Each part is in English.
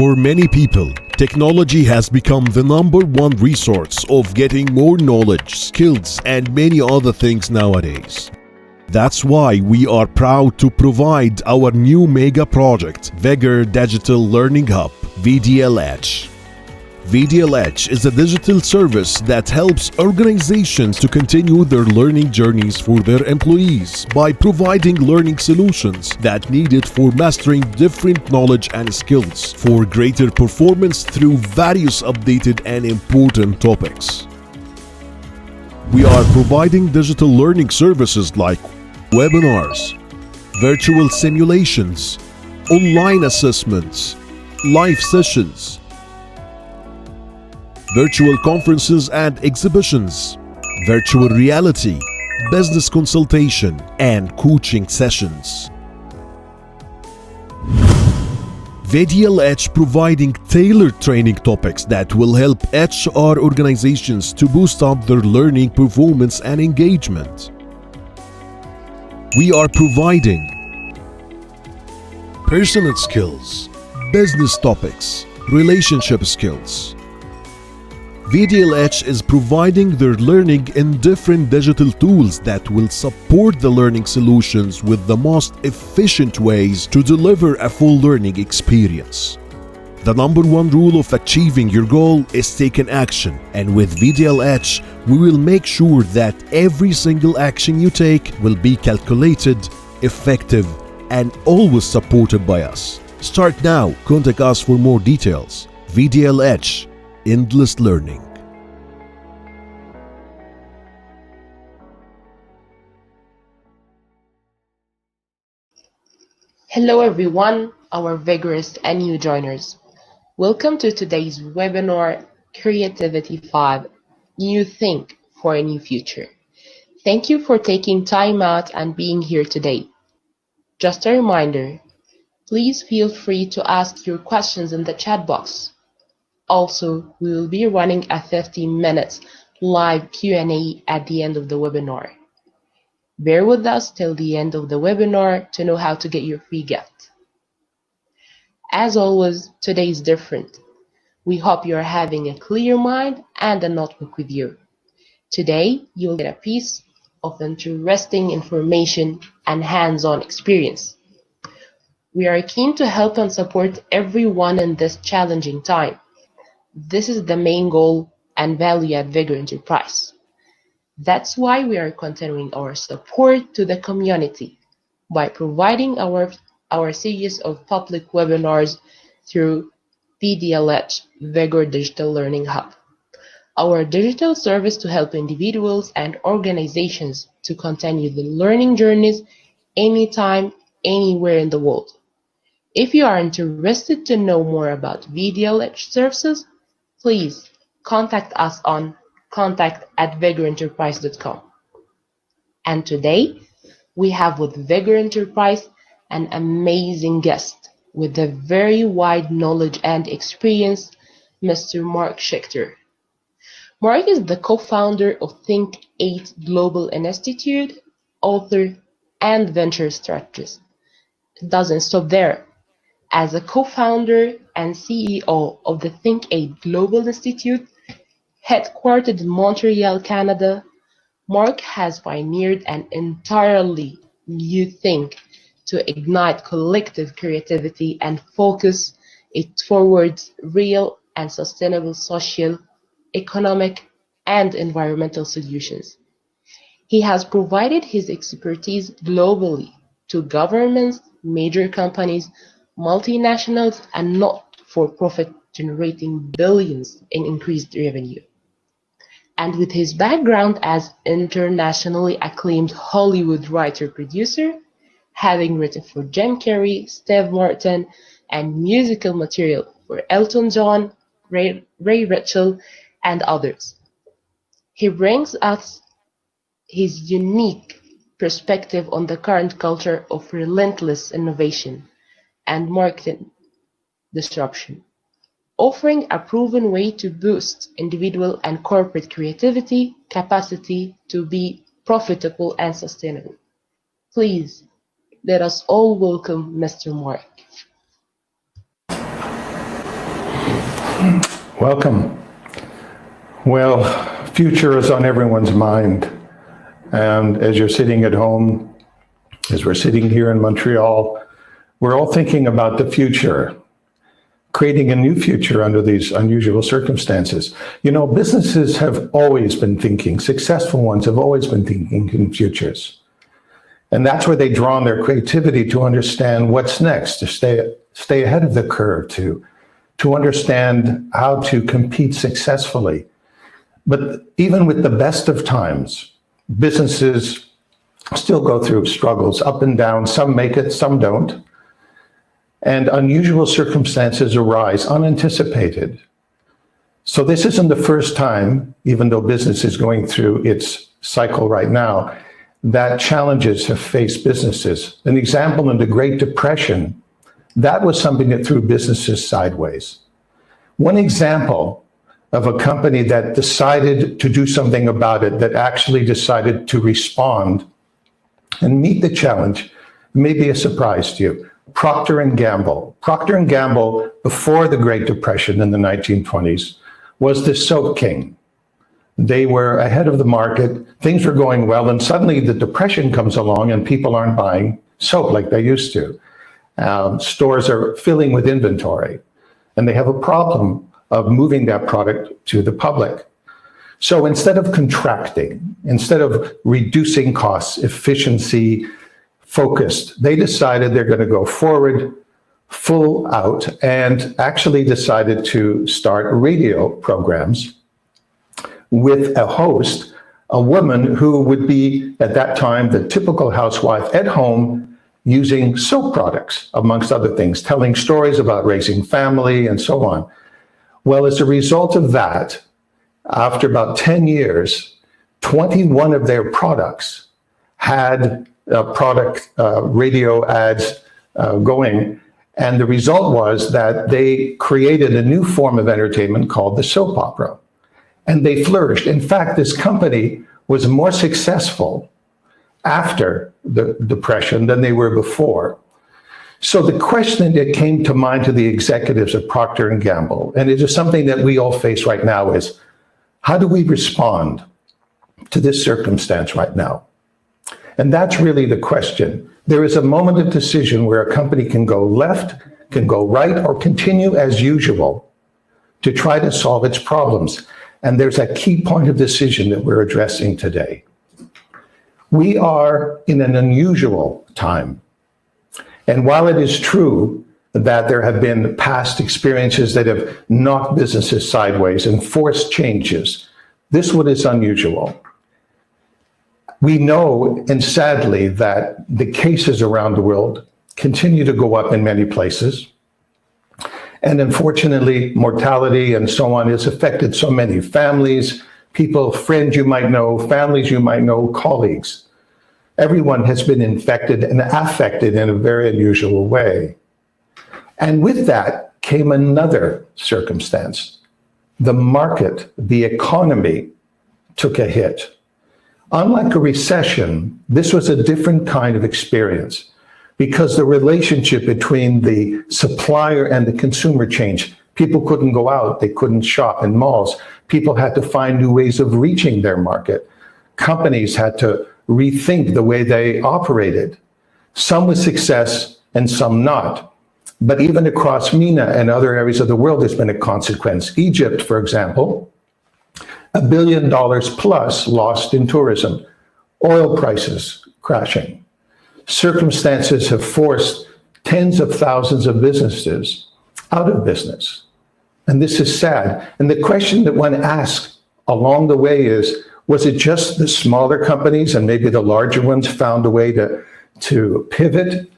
For many people, technology has become the number one resource of getting more knowledge, skills, and many other things nowadays. That's why we are proud to provide our new mega project, HILFIGER Digital Learning Hub, VDLH. VDLH is a digital service that helps organizations to continue their learning journeys for their employees by providing learning solutions that needed for mastering different knowledge and skills for greater performance through various updated and important topics. We are providing digital learning services like webinars, virtual simulations, online assessments, live sessions, virtual conferences and exhibitions, virtual reality, business consultation, and coaching sessions. VDLH providing tailored training topics that will help HR organizations to boost up their learning performance and engagement. We are providing personal skills, business topics, relationship skills. VDLH is providing their learning in different digital tools that will support the learning solutions with the most efficient ways to deliver a full learning experience. The number one rule of achieving your goal is taking action, and with VDLH, we will make sure that every single action you take will be calculated, effective, and always supported by us. Start now. Contact us for more details. VDLH. Endless learning. Hello everyone, our vigorous and new joiners. Welcome to today's webinar, Creativity 5, New Think for a New Future. Thank you for taking time out and being here today. Just a reminder, please feel free to ask your questions in the chat box. Also, we will be running a 15-minute live Q&A at the end of the webinar. Bear with us till the end of the webinar to know how to get your free gift. As always, today is different. We hope you are having a clear mind and a notebook with you. Today, you'll get a piece of interesting information and hands-on experience. We are keen to help and support everyone in this challenging time. This is the main goal and value at HILFIGER Enterprise. That's why we are continuing our support to the community by providing our series of public webinars through VDLH, HILFIGER Digital Learning Hub, our digital service to help individuals and organizations to continue the learning journeys anytime, anywhere in the world. If you are interested to know more about VDLH services, please contact us on contact@vigorenterprise.com. And today, we have with HILFIGER Enterprise an amazing guest with a very wide knowledge and experience, Mr. Mark Shekter. Mark is the co-founder of Think8 Global Institute, author, and venture strategist. It doesn't stop there. As a co-founder and CEO of the Think8 Global Institute, headquartered in Montreal, Canada, Mark has pioneered an entirely new think to ignite collective creativity and focus it towards real and sustainable social, economic, and environmental solutions. He has provided his expertise globally to governments, major companies, multinationals, and not-for-profit generating billions in increased revenue. And with his background as internationally acclaimed Hollywood writer-producer, having written for Jim Carrey, Steve Martin, and musical material for Elton John, Ray Mitchell, and others, he brings us his unique perspective on the current culture of relentless innovation and marketing disruption, offering a proven way to boost individual and corporate creativity capacity to be profitable and sustainable. Please, let us all welcome Mr. Mark. Welcome. Well, future is on everyone's mind. And as you're sitting at home, as we're sitting here in Montreal, we're all thinking about the future, creating a new future under these unusual circumstances. You know, businesses have always been thinking, successful ones have always been thinking in futures. And that's where they draw on their creativity to understand what's next, to stay ahead of the curve, to understand how to compete successfully. But even with the best of times, businesses still go through struggles, up and down. Some make it, some don't. And unusual circumstances arise, unanticipated. So this isn't the first time, even though business is going through its cycle right now, that challenges have faced businesses. An example in the Great Depression, that was something that threw businesses sideways. One example of a company that decided to do something about it, that actually decided to respond and meet the challenge, may be a surprise to you. Procter & Gamble. Procter & Gamble, before the Great Depression in the 1920s, was the soap king. They were ahead of the market, things were going well, and suddenly the Depression comes along and people aren't buying soap like they used to. Stores are filling with inventory, and they have a problem of moving that product to the public. So instead of contracting, instead of reducing costs, efficiency, focused, they decided they're going to go forward, full out, and actually decided to start radio programs with a host, a woman who would be, at that time, the typical housewife at home, using soap products, amongst other things, telling stories about raising family and so on. Well, as a result of that, after about 10 years, 21 of their products had radio ads going. And the result was that they created a new form of entertainment called the soap opera. And they flourished. In fact, this company was more successful after the Depression than they were before. So the question that came to mind to the executives of Procter & Gamble, and it is something that we all face right now, is how do we respond to this circumstance right now? And that's really the question. There is a moment of decision where a company can go left, can go right, or continue as usual to try to solve its problems. And there's a key point of decision that we're addressing today. We are in an unusual time. And while it is true that there have been past experiences that have knocked businesses sideways and forced changes, this one is unusual. We know, and sadly, that the cases around the world continue to go up in many places. And unfortunately, mortality and so on has affected so many families, people, friends you might know, families you might know, colleagues. Everyone has been infected and affected in a very unusual way. And with that came another circumstance. The market, the economy took a hit. Unlike a recession, this was a different kind of experience because the relationship between the supplier and the consumer changed. People couldn't go out, they couldn't shop in malls. People had to find new ways of reaching their market. Companies had to rethink the way they operated. Some with success and some not. But even across MENA and other areas of the world, there's been a consequence. Egypt, for example, $1 billion plus lost in tourism. Oil prices crashing. Circumstances have forced tens of thousands of businesses out of business. And this is sad. And the question that one asks along the way is, was it just the smaller companies and maybe the larger ones found a way to pivot,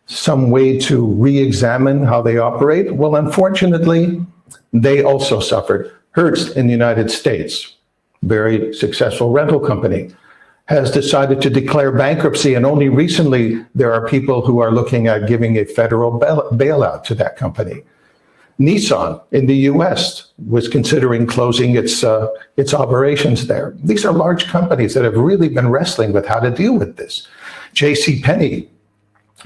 some way to re-examine how they operate? Well, unfortunately, they also suffered. Hertz in the United States, very successful rental company, has decided to declare bankruptcy. And only recently, there are people who are looking at giving a federal bailout to that company. Nissan in the US was considering closing its operations there. These are large companies that have really been wrestling with how to deal with this. JCPenney,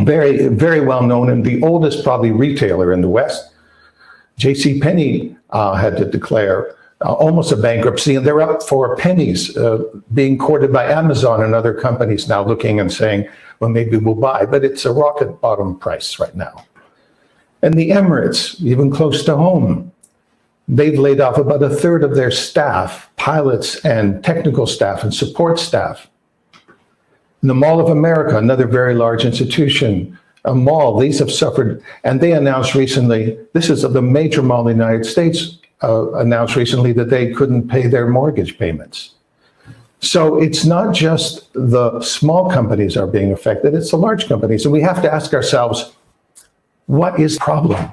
very, very well known and the oldest probably retailer in the West, J.C. Penney had to declare almost a bankruptcy, and they're up for pennies, being courted by Amazon and other companies now looking and saying, well, maybe we'll buy, but it's a rocket bottom price right now. And the Emirates, even close to home, they've laid off about a third of their staff, pilots and technical staff and support staff. The Mall of America, another very large institution, a mall, these have suffered, and they announced recently, this is the major mall in the United States, announced recently that they couldn't pay their mortgage payments. So it's not just the small companies are being affected, it's the large companies. And we have to ask ourselves, what is the problem?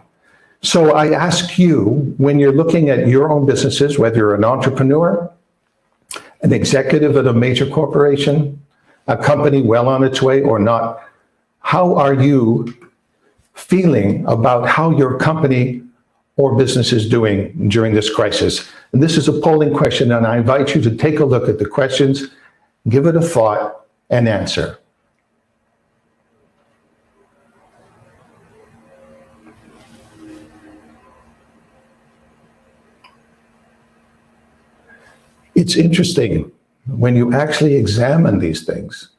So I ask you, when you're looking at your own businesses, whether you're an entrepreneur, an executive at a major corporation, a company well on its way or not, how are you feeling about how your company or business is doing during this crisis? And this is a polling question, and I invite you to take a look at the questions, give it a thought, and answer. It's interesting when you actually examine these things,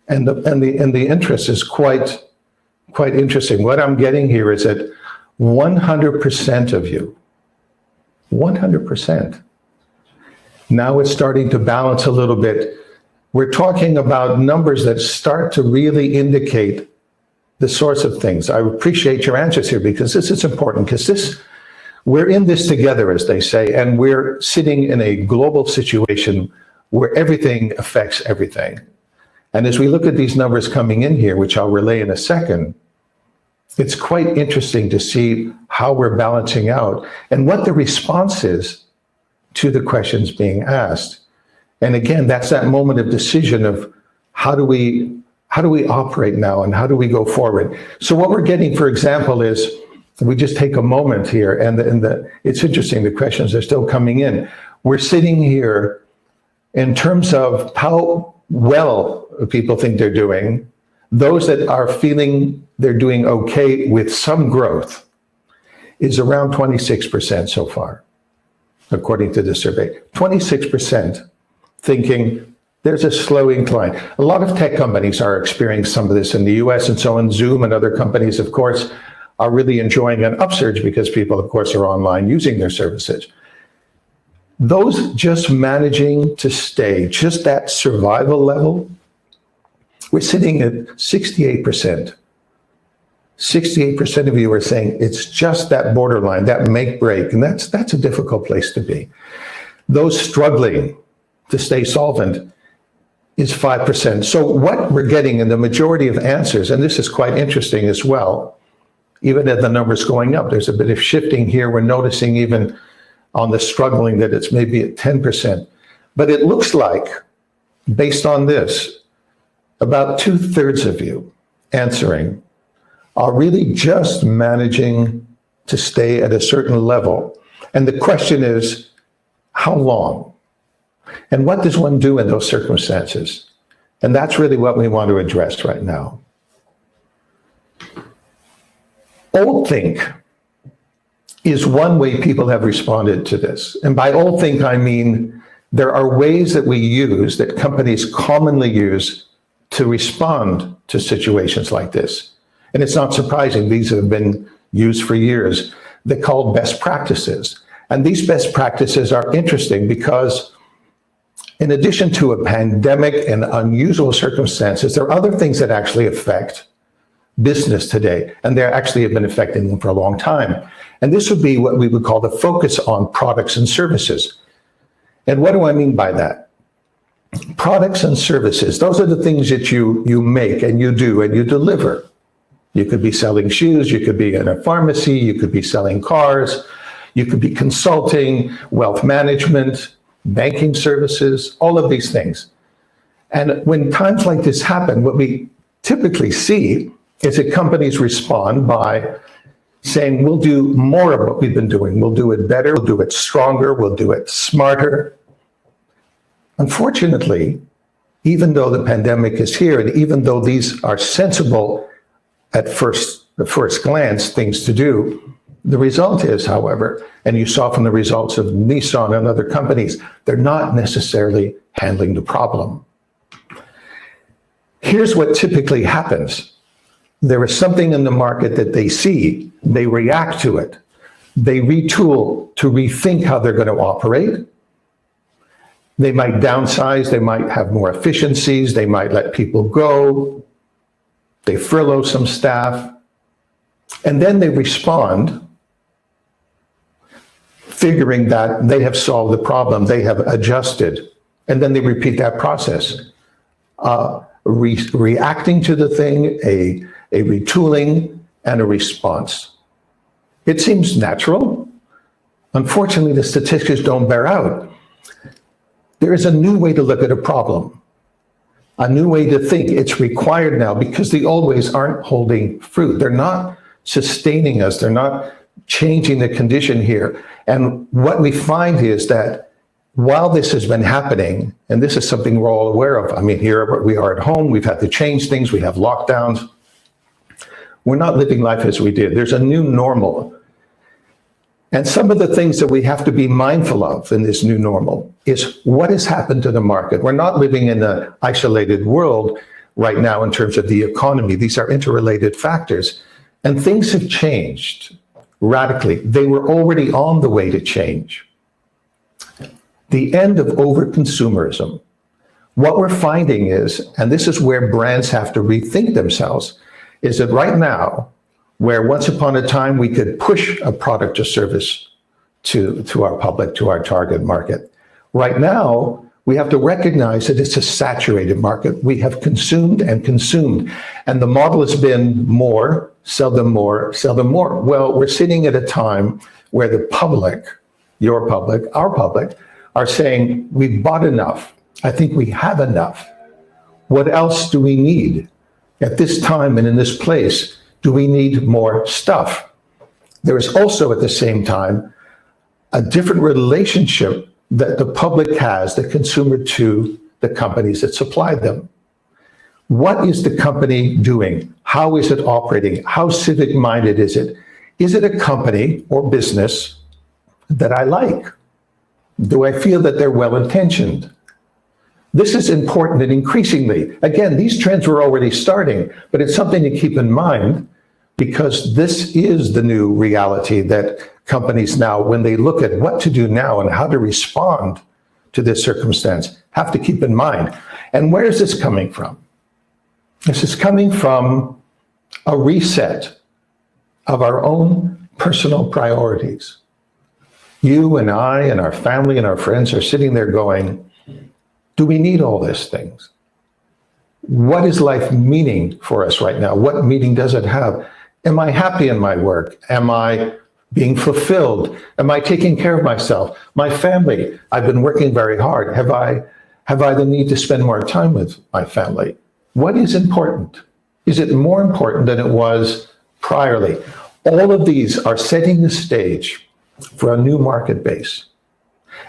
and the interest is quite interesting. What I'm getting here is that 100% of you, 100%. Now it's starting to balance a little bit. We're talking about numbers that start to really indicate the source of things. I appreciate your answers here because this is important, because we're in this together, as they say, and we're sitting in a global situation where everything affects everything. And as we look at these numbers coming in here, which I'll relay in a second, it's quite interesting to see how we're balancing out and what the response is to the questions being asked. And again, that's that moment of decision of how do we operate now and how do we go forward? So what we're getting, for example, is we just take a moment here, and it's interesting, the questions are still coming in. We're sitting here in terms of how well people think they're doing. Those that are feeling they're doing okay with some growth is around 26% so far, according to the survey. 26% thinking there's a slow incline. A lot of tech companies are experiencing some of this in the US, and so on. Zoom and other companies, of course, are really enjoying an upsurge because people, of course, are online using their services. Those just managing to stay, just that survival level, we're sitting at 68%. 68% of you are saying it's just that borderline, that make break, and that's a difficult place to be. Those struggling to stay solvent is 5%. So what we're getting in the majority of answers, and this is quite interesting as well, even at the numbers going up, there's a bit of shifting here. We're noticing even on the struggling that it's maybe at 10%. But it looks like, based on this, about 2/3 of you answering are really just managing to stay at a certain level. And the question is, how long? And what does one do in those circumstances? And that's really what we want to address right now. Old think is one way people have responded to this. And by old think, I mean there are ways that we use, that companies commonly use to respond to situations like this. And it's not surprising, these have been used for years. They're called best practices. And these best practices are interesting because in addition to a pandemic and unusual circumstances, there are other things that actually affect business today, and they actually have been affecting them for a long time. And this would be what we would call the focus on products and services. And what do I mean by that? Products and services, those are the things that you make and you do and you deliver. You could be selling shoes, you could be in a pharmacy, you could be selling cars, you could be consulting, wealth management, banking services, all of these things. And when times like this happen, what we typically see is that companies respond by saying, we'll do more of what we've been doing. We'll do it better, we'll do it stronger, we'll do it smarter. Unfortunately, even though the pandemic is here, and even though these are sensible at the first glance things to do, The result is, however, and you saw from the results of Nissan and other companies, they're not necessarily handling the problem. Here's what typically happens. There is something in the market that they see, they react to it, they retool to rethink how they're going to operate. They might downsize, they might have more efficiencies, they might let people go, they furlough some staff, and then they respond, figuring that they have solved the problem, they have adjusted, and then they repeat that process. Reacting to the thing, a retooling, and a response. It seems natural. Unfortunately, the statistics don't bear out. There is a new way to look at a problem, a new way to think. It's required now because the old ways aren't holding fruit. They're not sustaining us. They're not changing the condition here. And what we find is that while this has been happening, and this is something we're all aware of, I mean, here we are at home, we've had to change things, we have lockdowns. We're not living life as we did. There's a new normal. And some of the things that we have to be mindful of in this new normal is what has happened to the market. We're not living in an isolated world right now in terms of the economy. These are interrelated factors. And things have changed radically. They were already on the way to change. The end of over-consumerism. What we're finding is, and this is where brands have to rethink themselves, is that right now, where once upon a time we could push a product or service to our public, to our target market. Right now, we have to recognize that it's a saturated market. We have consumed and consumed. And the model has been more, sell them more, sell them more. Well, we're sitting at a time where the public, your public, our public, are saying, we've bought enough. I think we have enough. What else do we need? At this time and in this place, do we need more stuff? There is also at the same time a different relationship that the public has, the consumer, to the companies that supply them. What is the company doing? How is it operating? How civic-minded is it? Is it a company or business that I like? Do I feel that they're well-intentioned? This is important, and increasingly, again, these trends were already starting, but it's something to keep in mind because this is the new reality that companies now, when they look at what to do now and how to respond to this circumstance, have to keep in mind. And where is this coming from? This is coming from a reset of our own personal priorities. You and I and our family and our friends are sitting there going, do we need all these things? What is life meaning for us right now? What meaning does it have? Am I happy in my work? Am I being fulfilled? Am I taking care of myself? My family, I've been working very hard. Have I the need to spend more time with my family? What is important? Is it more important than it was priorly? All of these are setting the stage for a new market base.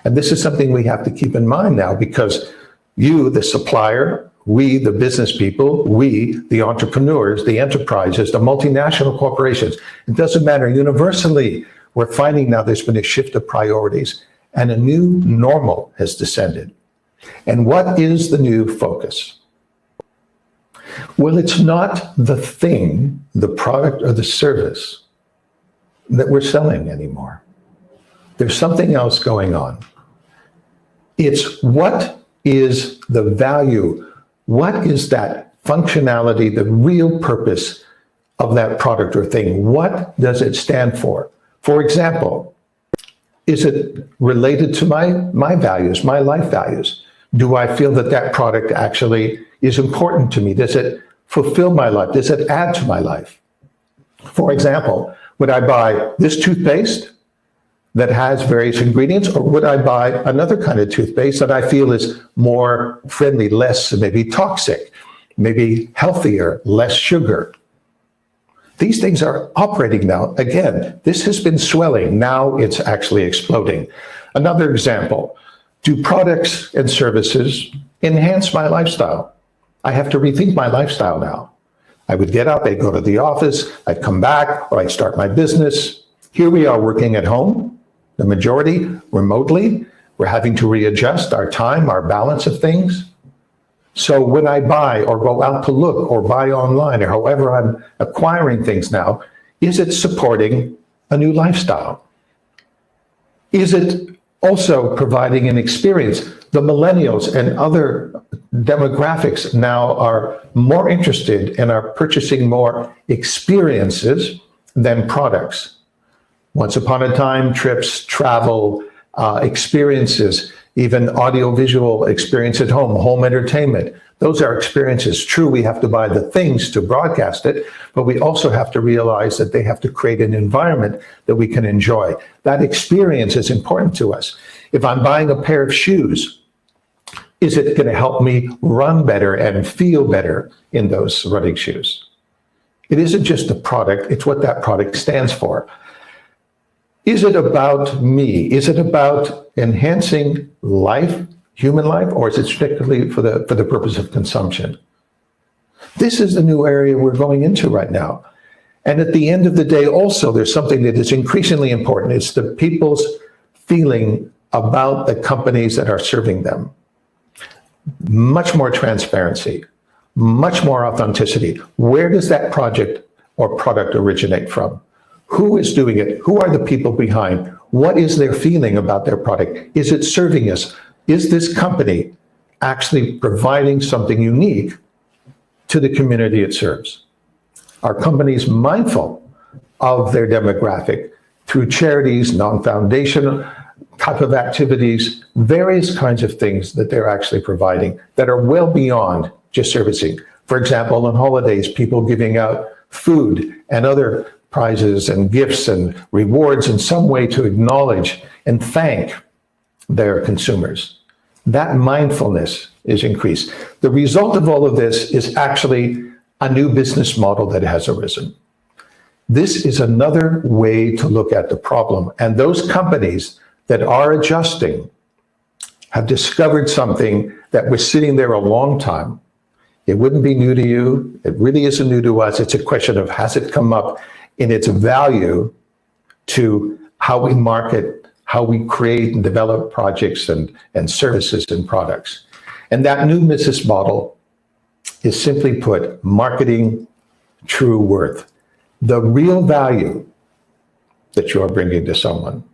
And this is something we have to keep in mind now because you, the supplier, we, the business people, we, the entrepreneurs, the enterprises, the multinational corporations, it doesn't matter. Universally, we're finding now there's been a shift of priorities and a new normal has descended. And what is the new focus? Well, it's not the thing, the product or the service that we're selling anymore. There's something else going on. It's what is the value? What is that functionality, the real purpose of that product or thing? What does it stand for? For example, is it related to my values, my life values? Do I feel that that product actually is important to me? Does it fulfill my life? Does it add to my life? For example, would I buy this toothpaste that has various ingredients, or would I buy another kind of toothpaste that I feel is more friendly, less maybe toxic, maybe healthier, less sugar? These things are operating now. Again, this has been swelling. Now it's actually exploding. Another example, do products and services enhance my lifestyle? I have to rethink my lifestyle now. I would get up, I'd go to the office, I'd come back, or I'd start my business. Here we are working at home, the majority remotely. We're having to readjust our time, our balance of things. So when I buy or go out to look or buy online or however I'm acquiring things now, is it supporting a new lifestyle? Is it also providing an experience? The millennials and other demographics now are more interested and are purchasing more experiences than products. Once upon a time, trips, travel, experiences, even audiovisual experience at home, home entertainment. Those are experiences. True, we have to buy the things to broadcast it, but we also have to realize that they have to create an environment that we can enjoy. That experience is important to us. If I'm buying a pair of shoes, is it going to help me run better and feel better in those running shoes? It isn't just the product, it's what that product stands for. Is it about me? Is it about enhancing life, human life, or is it strictly for the purpose of consumption? This is the new area we're going into right now. And at the end of the day, also, there's something that is increasingly important. It's the people's feeling about the companies that are serving them. Much more transparency, much more authenticity. Where does that project or product originate from? Who is doing it? Who are the people behind? What is their feeling about their product? Is it serving us? Is this company actually providing something unique to the community it serves? Are companies mindful of their demographic through charities, non-foundational type of activities, various kinds of things that they're actually providing that are well beyond just servicing? For example, on holidays, people giving out food and other prizes and gifts and rewards in some way to acknowledge and thank their consumers. That mindfulness is increased. The result of all of this is actually a new business model that has arisen. This is another way to look at the problem. And those companies that are adjusting have discovered something that was sitting there a long time. It wouldn't be new to you. It really isn't new to us. It's a question of, has it come up in its value to how we market, how we create and develop projects and services and products. And that new business model is, simply put, marketing true worth, the real value that you are bringing to someone.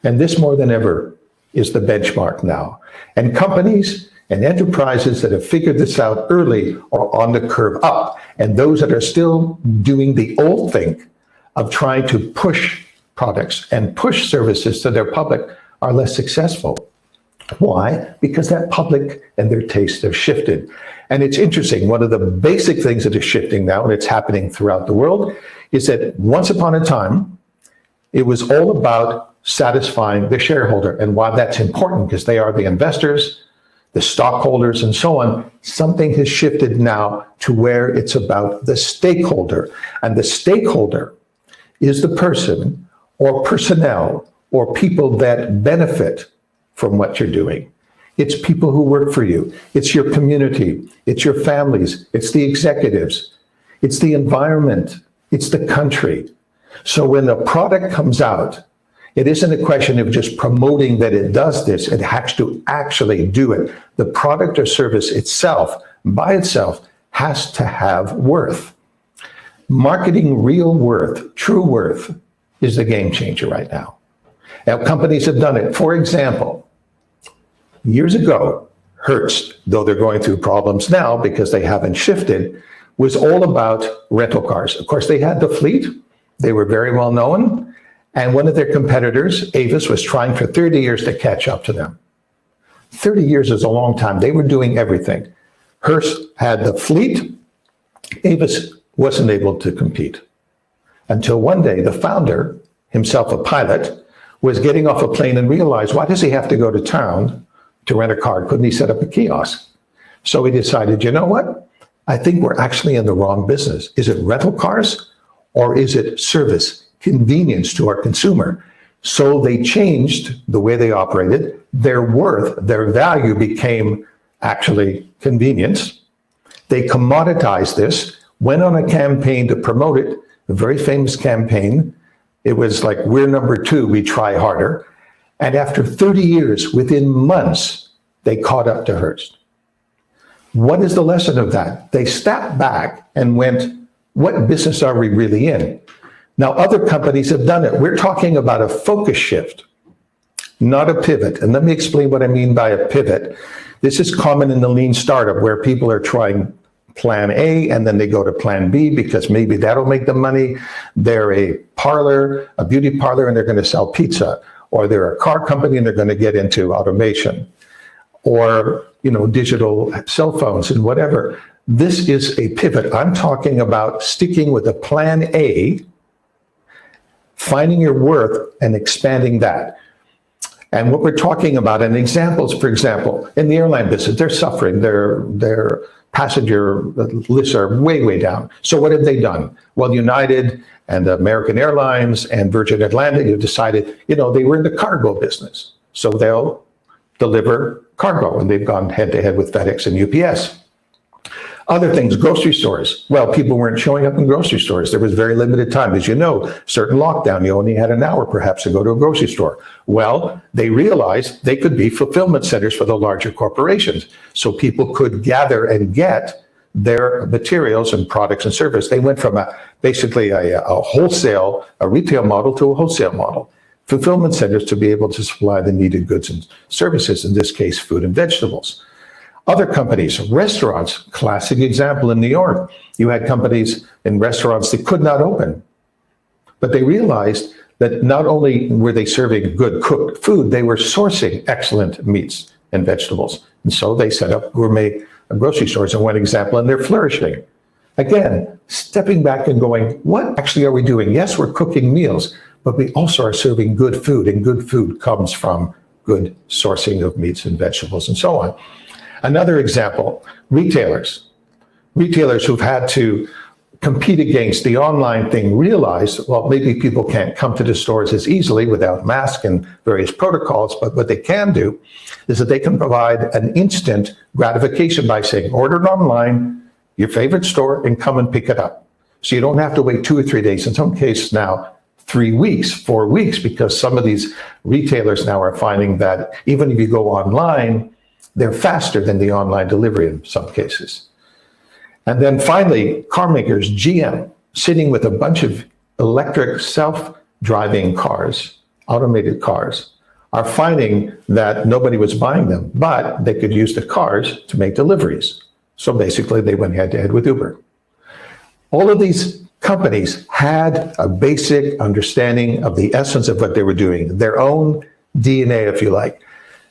And this more than ever is the benchmark now. And companies and enterprises that have figured this out early are on the curve up. And those that are still doing the old thing of trying to push products and push services to their public are less successful. Why? Because that public and their tastes have shifted. And it's interesting, one of the basic things that is shifting now, and it's happening throughout the world, is that once upon a time, it was all about satisfying the shareholder. And why that's important, because they are the investors, the stockholders, and so on. Something has shifted now to where it's about the stakeholder. And the stakeholder is the person or personnel or people that benefit from what you're doing. It's people who work for you. It's your community. It's your families. It's the executives. It's the environment. It's the country. So when a product comes out, it isn't a question of just promoting that it does this. It has to actually do it. The product or service itself, by itself, has to have worth. Marketing real worth, true worth, is the game changer right now. Now, companies have done it. For example, years ago, Hertz, though they're going through problems now because they haven't shifted, was all about rental cars. Of course, they had the fleet. They were very well known. And one of their competitors, Avis, was trying for 30 years to catch up to them. 30 years is a long time. They were doing everything. Hertz had the fleet. Avis wasn't able to compete. Until one day, the founder, himself a pilot, was getting off a plane and realized, why does he have to go to town to rent a car? Couldn't he set up a kiosk? So he decided, you know what? I think we're actually in the wrong business. Is it rental cars or is it service, convenience to our consumer? So they changed the way they operated. Their worth, their value became actually convenience. They commoditized this, went on a campaign to promote it, a very famous campaign, It was like, we're number two, we try harder. And after 30 years, within months, they caught up to Hearst. What is the lesson of that? They stepped back and went, what business are we really in? Now, other companies have done it. We're talking about a focus shift, not a pivot. And let me explain what I mean by a pivot. This is common in the lean startup where people are trying plan A and then they go to plan B because maybe that'll make them money. They're a parlor, a beauty parlor, and they're going to sell pizza. Or they're a car company and they're going to get into automation. Or, digital cell phones and whatever. This is a pivot. I'm talking about sticking with a plan A, finding your worth and expanding that. And what we're talking about, and examples, for example, in the airline business, they're suffering. Their passenger lists are way, way down. So what have they done? Well, United and American Airlines and Virgin Atlantic have decided, they were in the cargo business. So they'll deliver cargo, and they've gone head to head with FedEx and UPS. Other things, grocery stores. Well, people weren't showing up in grocery stores. There was very limited time. As you know, certain lockdown, you only had an hour perhaps to go to a grocery store. Well, they realized they could be fulfillment centers for the larger corporations. So people could gather and get their materials and products and service. They went from basically a retail model to a wholesale model. Fulfillment centers to be able to supply the needed goods and services, in this case, food and vegetables. Other companies, restaurants, classic example in New York. You had companies in restaurants that could not open, but they realized that not only were they serving good cooked food, they were sourcing excellent meats and vegetables. And so they set up gourmet grocery stores in one example, and they're flourishing. Again, stepping back and going, what actually are we doing? Yes, we're cooking meals, but we also are serving good food, and good food comes from good sourcing of meats and vegetables and so on. Another example, retailers. Retailers who've had to compete against the online thing realize, well, maybe people can't come to the stores as easily without masks and various protocols, but what they can do is that they can provide an instant gratification by saying, order it online, your favorite store, and come and pick it up. So you don't have to wait 2 or 3 days, in some cases now, 3 weeks, 4 weeks, because some of these retailers now are finding that even if you go online, they're faster than the online delivery in some cases. And then finally, car makers, GM, sitting with a bunch of electric self-driving cars, automated cars, are finding that nobody was buying them, but they could use the cars to make deliveries. So basically, they went head-to-head with Uber. All of these companies had a basic understanding of the essence of what they were doing, their own DNA, if you like.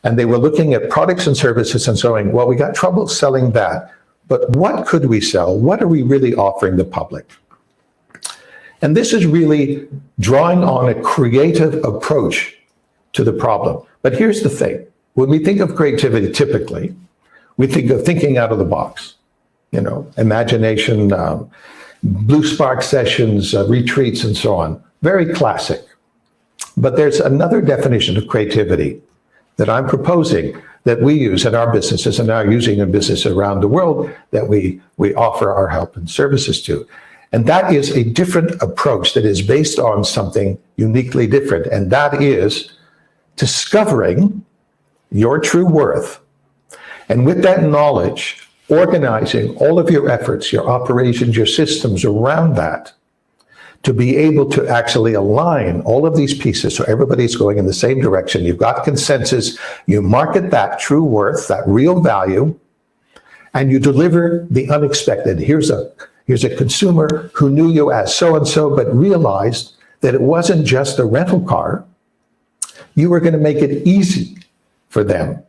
And they were looking at products and services and saying, well, we got trouble selling that, but what could we sell? What are we really offering the public? And this is really drawing on a creative approach to the problem. But here's the thing. When we think of creativity, typically, we think of thinking out of the box, imagination, blue spark sessions, retreats, and so on. Very classic. But there's another definition of creativity that I'm proposing that we use in our businesses and are using in business around the world that we offer our help and services to. And that is a different approach that is based on something uniquely different. And that is discovering your true worth. And with that knowledge, organizing all of your efforts, your operations, your systems around that, to be able to actually align all of these pieces so everybody's going in the same direction. You've got consensus, you market that true worth, that real value, and you deliver the unexpected. Here's a consumer who knew you as so-and-so, but realized that it wasn't just a rental car. You were going to make it easy for them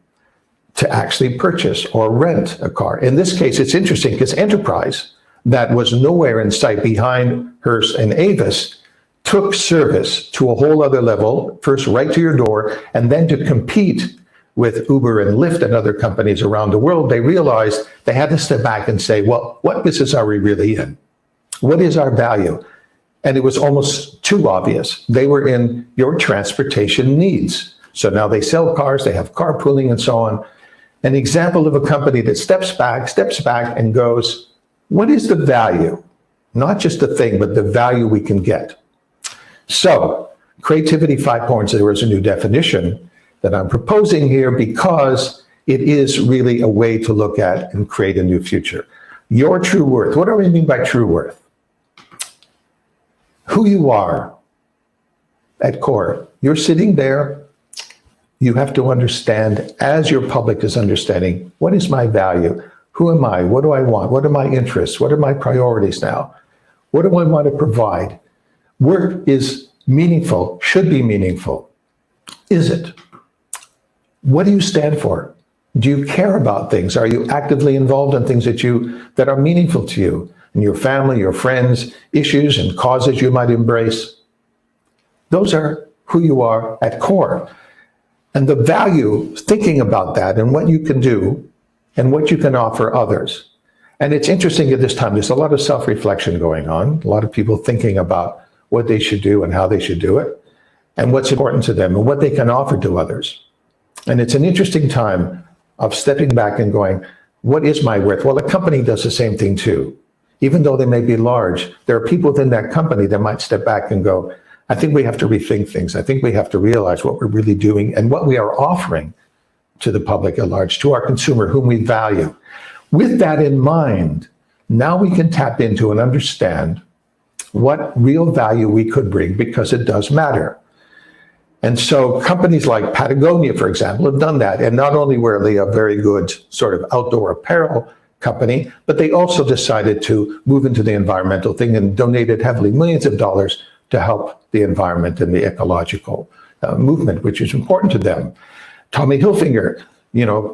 to actually purchase or rent a car. In this case, it's interesting because Enterprise, that was nowhere in sight behind Hearst and Avis, took service to a whole other level, first right to your door, and then to compete with Uber and Lyft and other companies around the world. They realized they had to step back and say, well, what business are we really in? What is our value? And it was almost too obvious. They were in your transportation needs. So now they sell cars, they have carpooling and so on. An example of a company that steps back and goes, what is the value? Not just the thing, but the value we can get. So, creativity 5.0 is a new definition that I'm proposing here because it is really a way to look at and create a new future. Your true worth. What do we mean by true worth? Who you are at core. You're sitting there. You have to understand, as your public is understanding, what is my value? Who am I? What do I want? What are my interests? What are my priorities now? What do I want to provide? Work is meaningful, should be meaningful. Is it? What do you stand for? Do you care about things? Are you actively involved in things that are meaningful to you and your family, your friends, issues and causes you might embrace? Those are who you are at core. And the value, thinking about that and what you can do and what you can offer others. And it's interesting at this time, there's a lot of self-reflection going on, a lot of people thinking about what they should do and how they should do it, and what's important to them and what they can offer to others. And it's an interesting time of stepping back and going, what is my worth? Well, a company does the same thing too. Even though they may be large, there are people within that company that might step back and go, I think we have to rethink things. I think we have to realize what we're really doing and what we are offering to the public at large, to our consumer, whom we value. With that in mind, now we can tap into and understand what real value we could bring, because it does matter. And so companies like Patagonia, for example, have done that. And not only were they a very good sort of outdoor apparel company, but they also decided to move into the environmental thing and donated heavily millions of dollars to help the environment and the ecological movement, which is important to them. Tommy Hilfiger,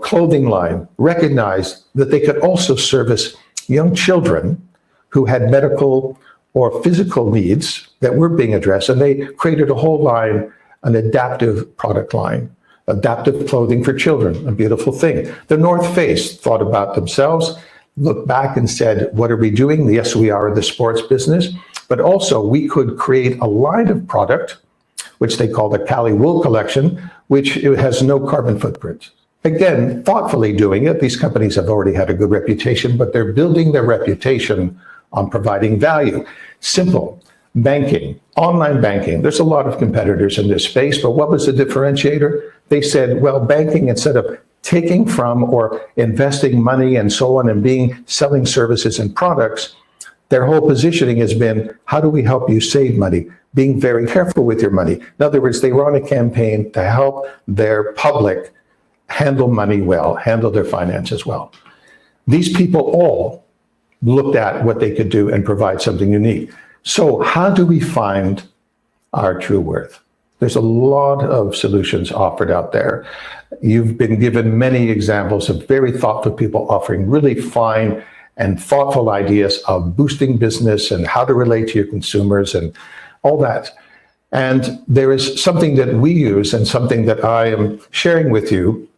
clothing line, recognized that they could also service young children who had medical or physical needs that were being addressed. And they created a whole line, an adaptive product line, adaptive clothing for children, a beautiful thing. The North Face thought about themselves, looked back and said, what are we doing? Yes, we are in the sports business, but also we could create a line of product, which they call the Cali Wool Collection, which has no carbon footprint. Again, thoughtfully doing it. These companies have already had a good reputation, but they're building their reputation on providing value. Simple. Banking, online banking. There's a lot of competitors in this space, but what was the differentiator? They said, well, banking, instead of taking from or investing money and so on and selling services and products, their whole positioning has been, how do we help you save money? Being very careful with your money. In other words, they were on a campaign to help their public handle money well, handle their finances well. These people all looked at what they could do and provide something unique. So how do we find our true worth? There's a lot of solutions offered out there. You've been given many examples of very thoughtful people offering really fine and thoughtful ideas of boosting business and how to relate to your consumers and all that. And there is something that we use and something that I am sharing with you,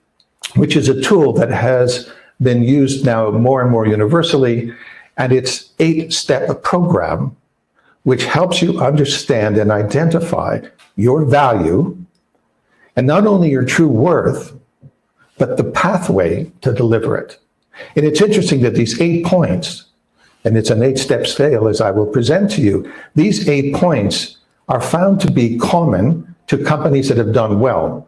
which is a tool that has been used now more and more universally, and it's 8-step program, which helps you understand and identify your value, and not only your true worth, but the pathway to deliver it. And it's interesting that these 8 points, and it's an 8-step scale as I will present to you, these 8 points are found to be common to companies that have done well.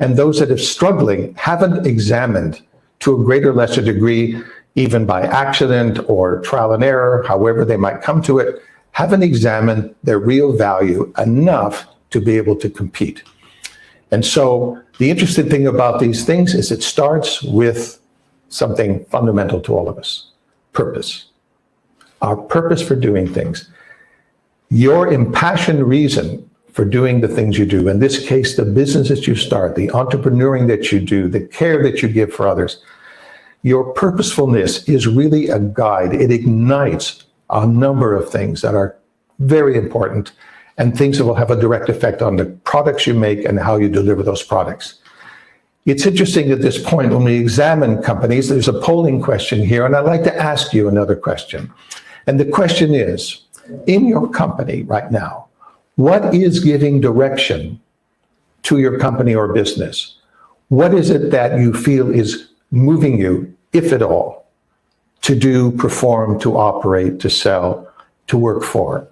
And those that are struggling haven't examined to a greater or lesser degree, even by accident or trial and error, however they might come to it, haven't examined their real value enough to be able to compete. And so the interesting thing about these things is it starts with something fundamental to all of us: purpose. Our purpose for doing things. Your impassioned reason for doing the things you do, in this case, the businesses you start, the entrepreneuring that you do, the care that you give for others. Your purposefulness is really a guide. It ignites a number of things that are very important and things that will have a direct effect on the products you make and how you deliver those products. It's interesting at this point when we examine companies, there's a polling question here, and I'd like to ask you another question. And the question is, in your company right now, what is giving direction to your company or business? What is it that you feel is moving you, if at all, to do, perform, to operate, to sell, to work for?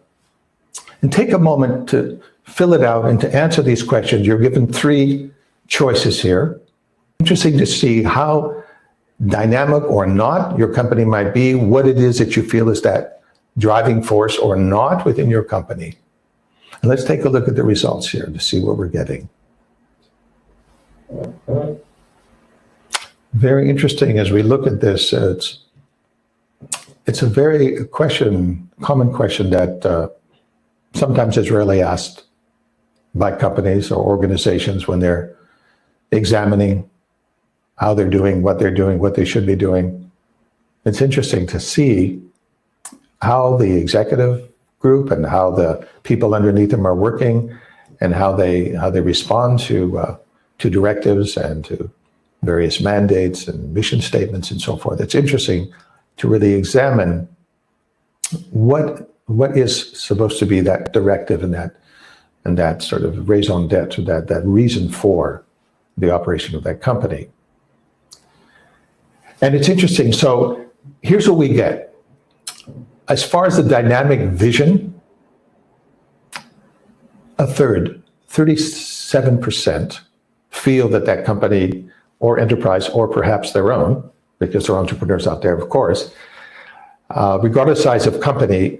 And take a moment to fill it out and to answer these questions. You're given 3 choices here. Interesting to see how dynamic or not your company might be, what it is that you feel is that driving force or not within your company. And let's take a look at the results here to see what we're getting. Very interesting as we look at this. It's a very common question that sometimes is rarely asked by companies or organizations when they're examining how they're doing, what they should be doing. It's interesting to see how the executive group and how the people underneath them are working and how they respond to directives and to various mandates and mission statements and so forth. It's interesting to really examine what is supposed to be that directive and that sort of raison d'etre, that reason for the operation of that company. And it's interesting. So here's what we get. As far as the dynamic vision, a third, 37%, feel that company or enterprise, or perhaps their own, because there are entrepreneurs out there, of course, regardless of size of company,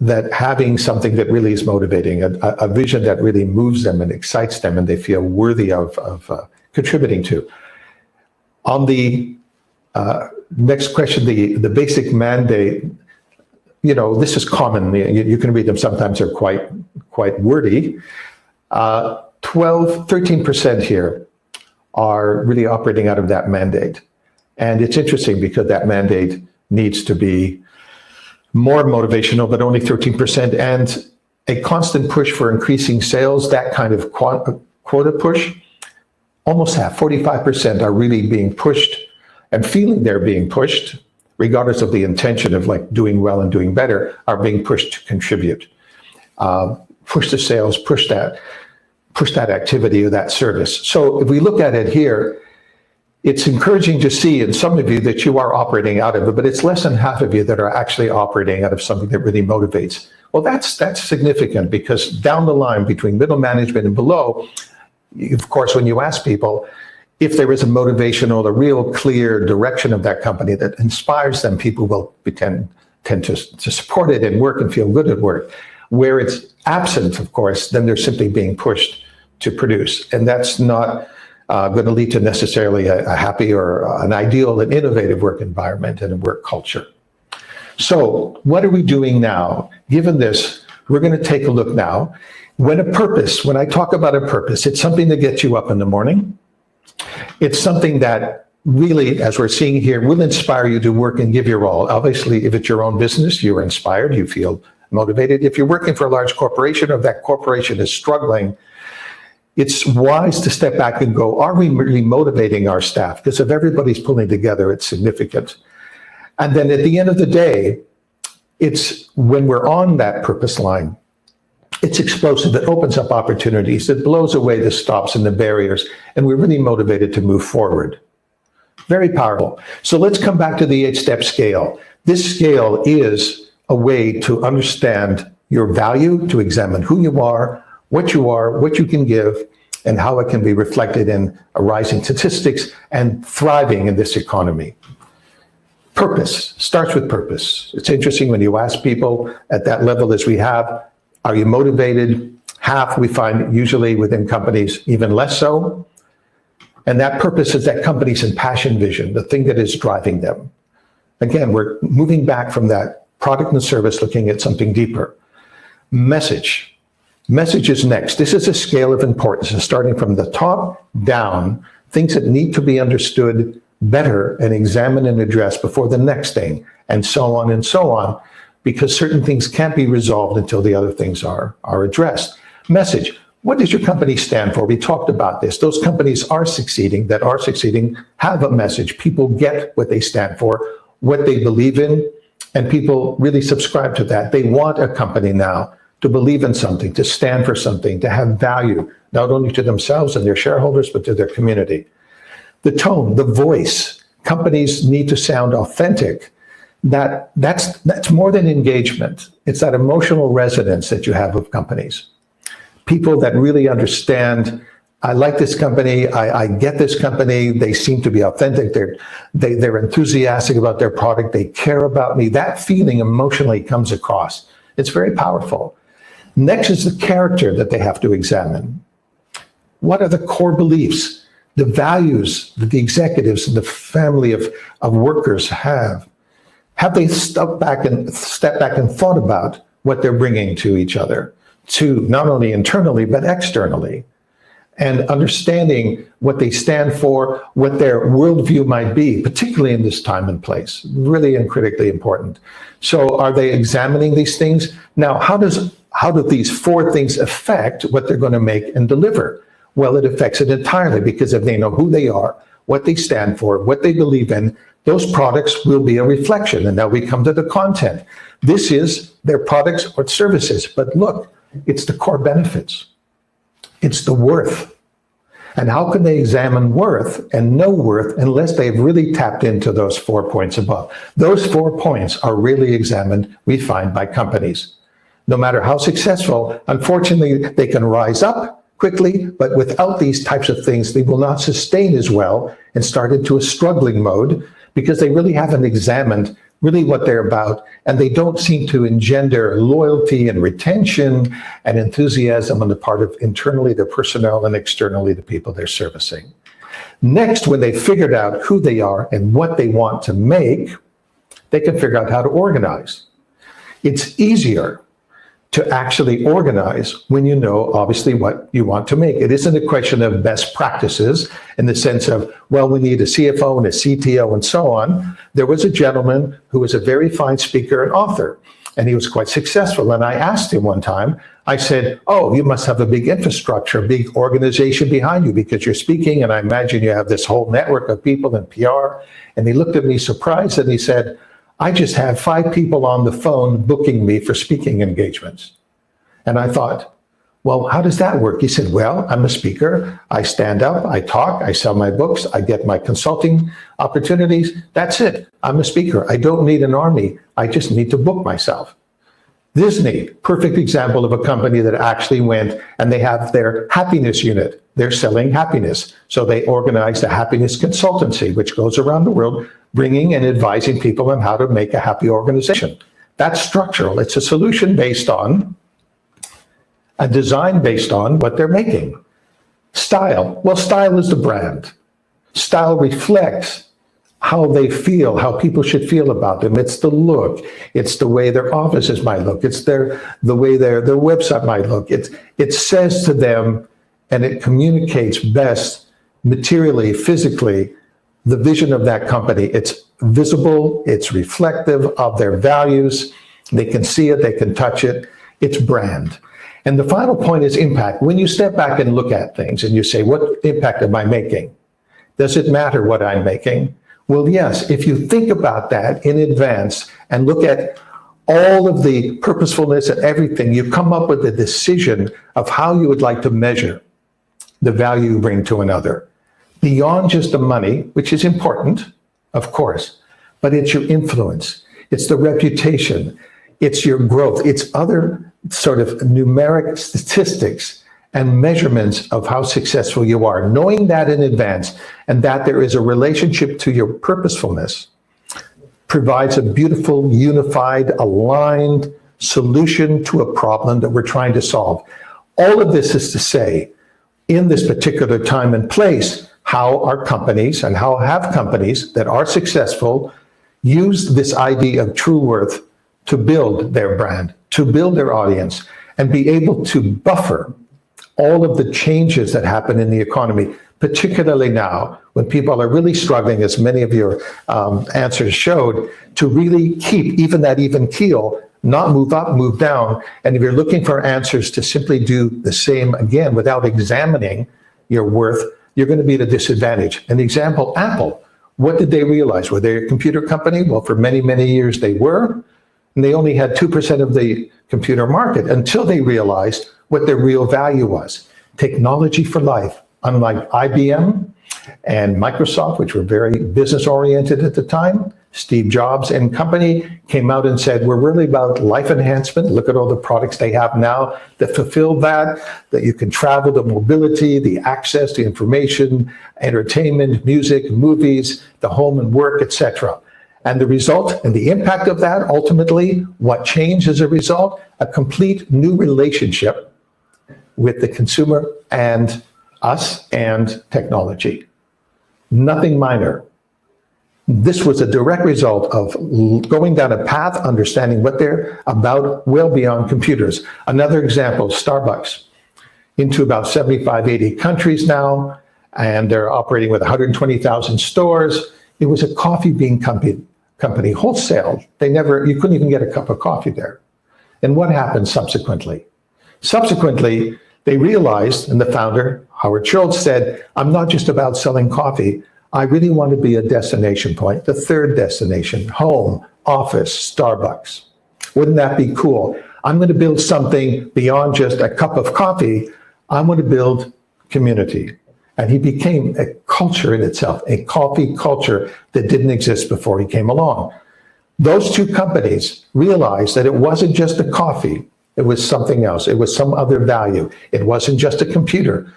that having something that really is motivating, a vision that really moves them and excites them and they feel worthy of contributing to. On the next question, the basic mandate, this is common. You can read them. Sometimes they're quite wordy. 13% here are really operating out of that mandate. And it's interesting because that mandate needs to be more motivational, but only 13%. And a constant push for increasing sales, that kind of quota push, almost half, 45% are really being pushed and feeling they're being pushed, regardless of the intention of like doing well and doing better, are being pushed to contribute. Push the sales, push that activity or that service. So if we look at it here, it's encouraging to see in some of you that you are operating out of it, but it's less than half of you that are actually operating out of something that really motivates. Well, that's significant because down the line between middle management and below, of course, when you ask people if there is a motivational, a real clear direction of that company that inspires them, people will tend to support it and work and feel good at work. Where it's absent, of course, then they're simply being pushed to produce. And that's not going to lead to necessarily a happy or an ideal and innovative work environment and a work culture. So what are we doing now? Given this, we're going to take a look now. When I talk about a purpose, it's something that gets you up in the morning. It's something that really, as we're seeing here, will inspire you to work and give your all. Obviously, if it's your own business, you're inspired, you feel motivated. If you're working for a large corporation or that corporation is struggling, it's wise to step back and go, are we really motivating our staff? Because if everybody's pulling together, it's significant. And then at the end of the day, it's when we're on that purpose line, it's explosive. It opens up opportunities. It blows away the stops and the barriers. And we're really motivated to move forward. Very powerful. So let's come back to the 8-step scale. This scale is a way to understand your value, to examine who you are, what you can give, and how it can be reflected in a rising statistics and thriving in this economy. Purpose starts with purpose. It's interesting when you ask people at that level as we have, are you motivated? Half we find usually within companies, even less so. And that purpose is that company's passion vision, the thing that is driving them. Again, we're moving back from that product and service, looking at something deeper. Message. Message is next. This is a scale of importance, starting from the top down, things that need to be understood better and examined and addressed before the next thing, and so on, because certain things can't be resolved until the other things are addressed. Message. What does your company stand for? We talked about this. Those companies that are succeeding, have a message. People get what they stand for, what they believe in, and people really subscribe to that. They want a company now to believe in something, to stand for something, to have value, not only to themselves and their shareholders, but to their community. The tone, the voice. Companies need to sound authentic. that's more than engagement. It's that emotional resonance that you have with companies. People that really understand, I like this company, I get this company, they seem to be authentic, they're enthusiastic about their product, they care about me. That feeling emotionally comes across. It's very powerful. Next is the character that they have to examine. What are the core beliefs, the values that the executives and the family of workers have? Have they stepped back and thought about what they're bringing to each other, to not only internally, but externally? And understanding what they stand for, what their worldview might be, particularly in this time and place, really and critically important. So are they examining these things? Now, how do these four things affect what they're going to make and deliver? Well, it affects it entirely, because if they know who they are, what they stand for, what they believe in, those products will be a reflection. And now we come to the content. This is their products or services. But look, it's the core benefits. It's the worth. And how can they examine worth and know worth unless they've really tapped into those 4 points above? Those 4 points are really examined, we find, by companies. No matter how successful, unfortunately, they can rise up quickly, but without these types of things, they will not sustain as well and start into a struggling mode, because they really haven't examined really what they're about, and they don't seem to engender loyalty and retention and enthusiasm on the part of internally their personnel and externally the people they're servicing. Next, when they've figured out who they are and what they want to make, they can figure out how to organize. It's easier to actually organize when you know, obviously, what you want to make. It isn't a question of best practices in the sense of, well, we need a CFO and a CTO and so on. There was a gentleman who was a very fine speaker and author, and he was quite successful. And I asked him one time, I said, oh, you must have a big infrastructure, a big organization behind you, because you're speaking, and I imagine you have this whole network of people in PR. And he looked at me surprised and he said, I just have 5 people on the phone booking me for speaking engagements. And I thought, well, how does that work? He said, well, I'm a speaker. I stand up, I talk, I sell my books, I get my consulting opportunities. That's it. I'm a speaker. I don't need an army. I just need to book myself. Disney, perfect example of a company that actually went and they have their happiness unit. They're selling happiness. So they organized a happiness consultancy, which goes around the world, bringing and advising people on how to make a happy organization. That's structural. It's a solution based on, a design based on what they're making. Style. Well, style is the brand. Style reflects how they feel, how people should feel about them. It's the look. It's the way their offices might look. It's the way their website might look. It says to them, and it communicates best materially, physically, the vision of that company. It's visible, it's reflective of their values. They can see it, they can touch it. It's brand. And the final point is impact. When you step back and look at things and you say, what impact am I making? Does it matter what I'm making? Well, yes, if you think about that in advance and look at all of the purposefulness and everything, you come up with a decision of how you would like to measure the value you bring to another. Beyond just the money, which is important, of course, but it's your influence, it's the reputation, it's your growth, it's other sort of numeric statistics and measurements of how successful you are. Knowing that in advance and that there is a relationship to your purposefulness provides a beautiful, unified, aligned solution to a problem that we're trying to solve. All of this is to say, in this particular time and place, how are companies and how have companies that are successful used this idea of true worth to build their brand, to build their audience, and be able to buffer all of the changes that happen in the economy, particularly now when people are really struggling, as many of your answers showed, to really keep even that even keel, not move up, move down. And if you're looking for answers to simply do the same again without examining your worth, you're going to be at a disadvantage. An example, Apple. What did they realize? Were they a computer company? Well, for many, many years they were. And they only had 2% of the computer market until they realized what their real value was. Technology for life. Unlike IBM and Microsoft, which were very business oriented at the time, Steve Jobs and company came out and said, we're really about life enhancement. Look at all the products they have now that fulfill that you can travel, the mobility, the access, the information, entertainment, music, movies, the home and work, etc. And the result and the impact of that, ultimately, what changed as a result? A complete new relationship with the consumer and us and technology. Nothing minor. This was a direct result of going down a path, understanding what they're about well beyond computers. Another example, Starbucks, into about 75, 80 countries now, and they're operating with 120,000 stores. It was a coffee bean company, wholesale. You couldn't even get a cup of coffee there. And what happened subsequently? Subsequently, they realized, and the founder, Howard Schultz, said, I'm not just about selling coffee. I really want to be a destination point, the third destination, home, office, Starbucks. Wouldn't that be cool? I'm going to build something beyond just a cup of coffee. I want to build community. And he became a culture in itself, a coffee culture that didn't exist before he came along. Those two companies realized that it wasn't just a coffee. It was something else. It was some other value. It wasn't just a computer.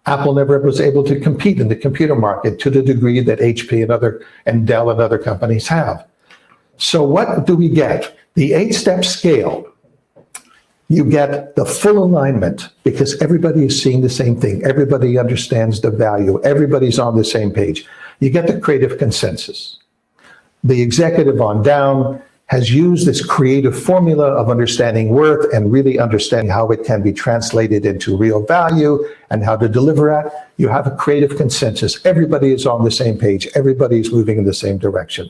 Apple never was able to compete in the computer market to the degree that HP and Dell and other companies have. So what do we get? The 8-step scale. You get the full alignment because everybody is seeing the same thing. Everybody understands the value. Everybody's on the same page. You get the creative consensus. The executive on down has used this creative formula of understanding worth and really understanding how it can be translated into real value and how to deliver it. You have a creative consensus. Everybody is on the same page. Everybody's moving in the same direction.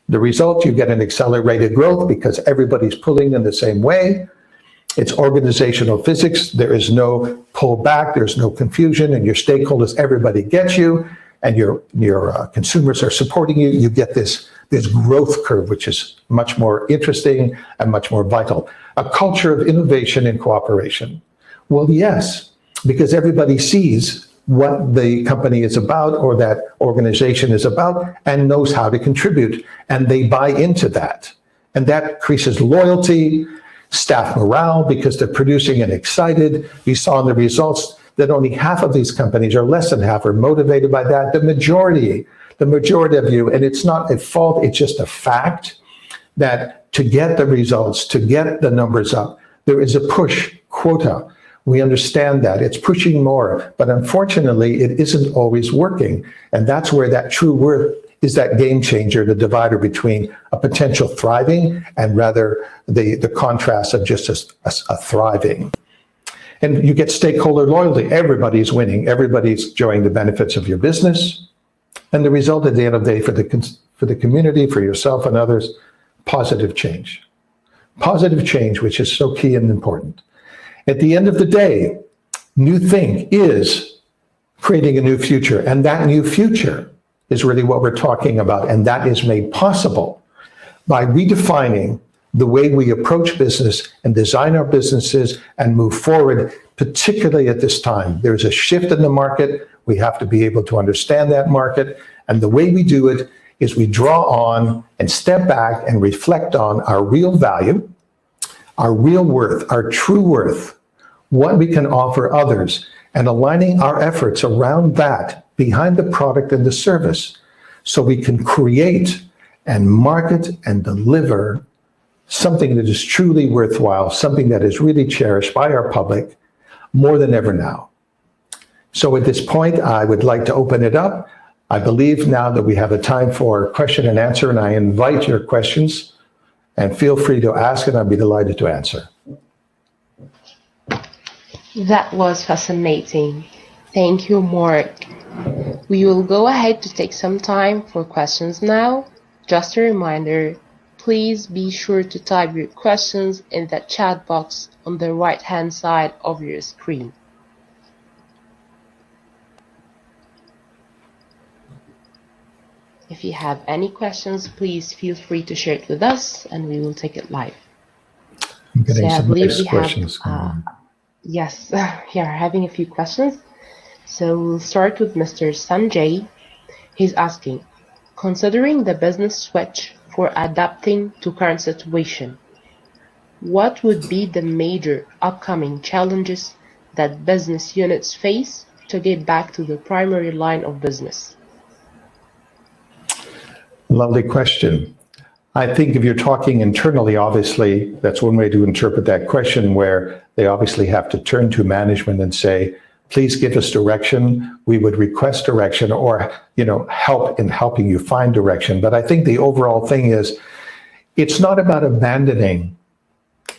The result, you get an accelerated growth because everybody's pulling in the same way. It's organizational physics. There is no pullback. There's no confusion. And your stakeholders, everybody gets you. And your consumers are supporting you. You get this growth curve, which is much more interesting and much more vital. A culture of innovation and cooperation. Well, yes, because everybody sees what the company is about or that organization is about and knows how to contribute. And they buy into that. And that increases loyalty, staff morale, because they're producing and excited. You saw in the results that only half of these companies, or less than half, are motivated by that. The majority of you, and it's not a fault, it's just a fact, that to get the results, to get the numbers up, there is a push quota. We understand that. It's pushing more, but unfortunately, it isn't always working. And that's where that true worth is that game changer, the divider between a potential thriving and rather the contrast of just a thriving. And you get stakeholder loyalty. Everybody's winning. Everybody's enjoying the benefits of your business. And the result at the end of the day for the community, for yourself and others, positive change. Positive change, which is so key and important. At the end of the day, new think is creating a new future. And that new future is really what we're talking about. And that is made possible by redefining the way we approach business and design our businesses and move forward, particularly at this time. There's a shift in the market. We have to be able to understand that market. And the way we do it is we draw on and step back and reflect on our real value, our real worth, our true worth, what we can offer others, and aligning our efforts around that behind the product and the service so we can create and market and deliver something that is truly worthwhile, something that is really cherished by our public more than ever now. So at this point, I would like to open it up. I believe now that we have a time for question and answer, and I invite your questions, and feel free to ask, and I'd be delighted to answer. That was fascinating. Thank you, Mark. We will go ahead to take some time for questions now. Just a reminder, please be sure to type your questions in the chat box on the right-hand side of your screen. If you have any questions, please feel free to share it with us and we will take it live. I'm getting some nice questions. Yes, we are having a few questions. So we'll start with Mr. Sanjay. He's asking, Considering the business switch for adapting to current situation, what would be the major upcoming challenges that business units face to get back to the primary line of business? Lovely question. I think if you're talking internally, obviously, that's one way to interpret that question, where they obviously have to turn to management and say, please give us direction. We would request direction, or, help in helping you find direction. But I think the overall thing is, it's not about abandoning